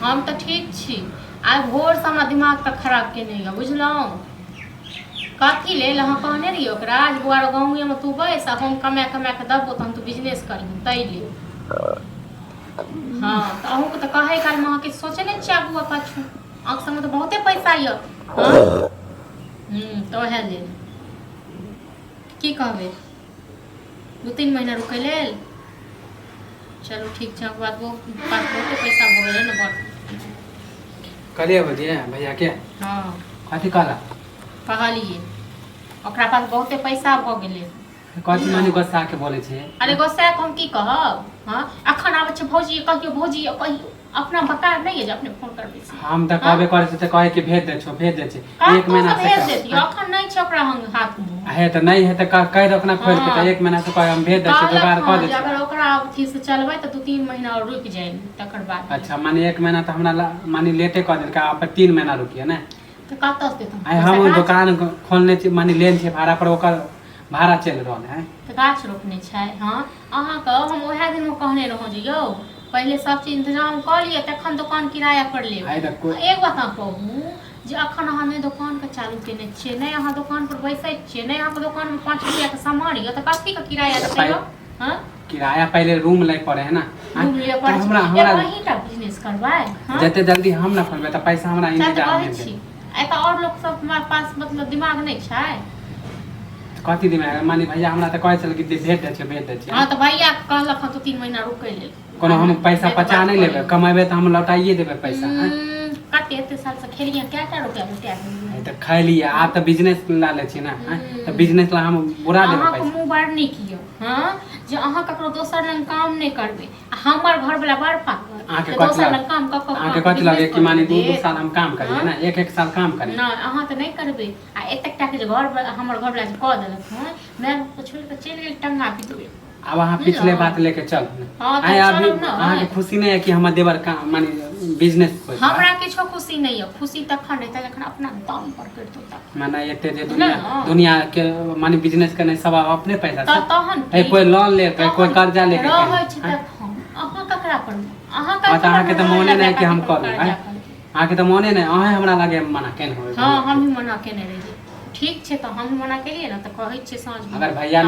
हम तो ठीक छी। आइ भोर से हमरा दिमाग तक खराब के नहीं है बुझलौं। कथी लेल अहाँ कहने रहिए ओकरा आज बुआर गाँवे में तू बैस हम कमा के दबो तो हम तू बिजनेस करी तै ले। हाँ तो अहूँ के तो कहे काल में के सोचे नहीं छी आगू पाछू आँख संग तो बहुते पैसा ये। हाँ तो वह ले की कहबे 2-3 महीना रुकै लेल। चलो ठीक है बाद वो पास बहुते पैसा हो गए ना बड़ कलिए बजिए भैया के। हाँ कथी कहला कहलिए ओकरा पास बहुते पैसा भ गेले। कथी मानी गुस्सा के बोले छे। अरे गुस्सा के हम की कहब। हां अखन आबै छै भौजी कहियो भौजी कहियो अपना बकार नहीं है जे अपने फोन करबे से। हम त कहबे करे छै त कहे के भेज दे छो भेज दे छै 1 महीना से भेज देतियो अखन नहीं छै ओकरा हम हाथ में है त नहीं है त कह दो अपना खोल के त 1 महीना से कहे हम भेज दे छै दोबारा कह दे छै। अगर ओकरा अथी से चलबै त 2-3 महीना और रुक जाए तकर बाद। अच्छा माने 1 महीना त हमरा माने लेटे कह देल का आप 3 महीना रुकिए ना त कत से देत हम दुकान खोलने छी माने लेन छै भाड़ा पर ओकर भाड़ा चल रहल है त गाछ रोपने छै। हां अहाँ के हम ओहे दिन में कहने रहौ जे यौ पहले सब चीज इंतजाम कर लिए तखन दुकान किराया पर ले। एक बात कहूँ जे अखन अहाँ ने दुकान के चालू केने छियै नहीं अहाँ दुकान पर बैसै छियै नहीं अहाँ के दुकान में 5 रुपया के सामान ये त कथी के किराया देबै। हां किराया पहले रूम ले पड़े है ना रूम ले पड़े हमरा वही का बिजनेस करबै। हां जते जल्दी हम ना खोलबे त पैसा हमरा इंतजाम में दे ए त और लोग सब हमारे पास मतलब दिमाग नहीं छै। कथी दिमाग मानी भैया हमरा त कहे छल कि भेज दे छै। हां त भैया कहलक 2-3 महीना रुकै लेल कोनो हम पैसा पचा नहीं लेबे कमाबे त हम लौटाइए देबे पैसा। कते एते साल से खेलिए क्या रुपया लुटा है त खाइ लिया आ त बिजनेस ला ले छी ना त बिजनेस ला हम बुरा देबे पैसा। अहाँ मुंह बार नहीं कियो। हां जे अहाँ ककरो दोसर लंग काम नहीं करबे हमर घर वाला बड़ पागल आके दोसर लंग काम आके कथि लगे कि माने 2 साल हम काम करिए ना 1 साल काम करिए ना अहाँ त नहीं करबे आ एतक टा के जे घर हमर घर वाला जे क देलक हां मैं छोड़ के चल गेल टंगा पिटबे। अब अहाँ पिछले बात लेके चल आए अभी अहाँ के खुशी नहीं है कि हम देवर का माने बिजनेस कोई हमरा किछो खुशी नहीं है खुशी तखन है जखन अपना दम पर करतो त माने एते जे दुनिया के माने बिजनेस करने सब अपने पैसा से तहन कोई लोन ले कोई कर्जा लेके रहै छै तखन अहाँ ककरा पर अहाँ के त मोने नहीं कि हम करू अहाँ के त मोने नहीं अहाँ हमरा लगे मना केन हो। हां हम ही मना केने रही ठीक छै त हम मना केलिए ना त कहै छै साँझ में अगर भैया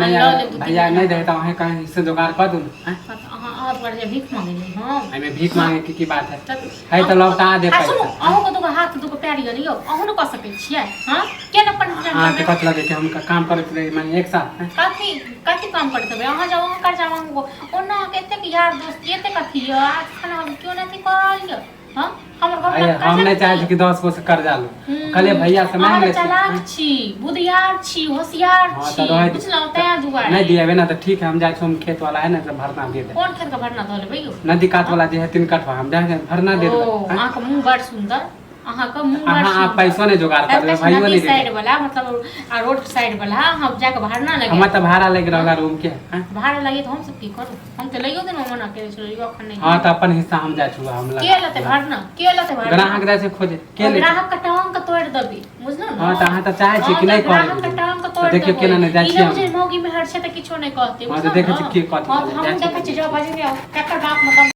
नहीं दे त अहे कहीं से जुगाड़ कर दूं अहाँ आ पर जे भीख मांगे हां एमे भीख मांगे की बात है त लौटा दे पैसा। अहू को दुगो हाथ दुगो पैर ये लियो अहू न क सकै छियै। हां के न अपन हां के कत लगे कि हम काम करत रही माने एक साथ कथी कथी काम करत बे अहाँ जाओ कर जाओ ओना केते यार दोस्त एते कथी यो आज खाना क्यों नहीं करल यो। हां हमर घर हम नहीं चाहे कि 10 को से कर्जा लो कले भैया से मांग ले चालाक छी बुधियार छी होशियार छी बुझलौ तया जुगाड़ नहीं दिएबे ना त ठीक है हम जाय हम खेत वाला है ना तो भरना दे दे। कौन खेत का भरना दे लेबै यो नदी काट वाला जे है 3 कठवा हम जाके भरना दे देबै। अहाँ के मुंह बड़ सुंदर अहाँ का मुंह बड़ सुंदर आप पैसो नहीं जुगाड़ कर देबै भाइयो नहीं दे साइड वाला मतलब रोड साइड वाला हम जाके भरना लगे हम त भाड़ा लेके रहला रूम के भाड़ा लगे तो हम सब की करू हम त लइयो देना मना करे छलिए यो अखन नहीं। हां त अपन हिस्सा हम जाय छु हम लगा के लते भरना ग्राहक जाय से खोजे के ले ग्राहक का टांग का तोड़ देबी बुझलो ना। हां त अहाँ त चाहे छी कि नहीं करे ग्राहक का टांग का तोड़ देखियो केना नहीं जाय छी हम मुझे मौगी में हर से त किछो नहीं कहते। हां त देखे छी के कथि हम देखे छी जो बाजे में ककर बाप मतलब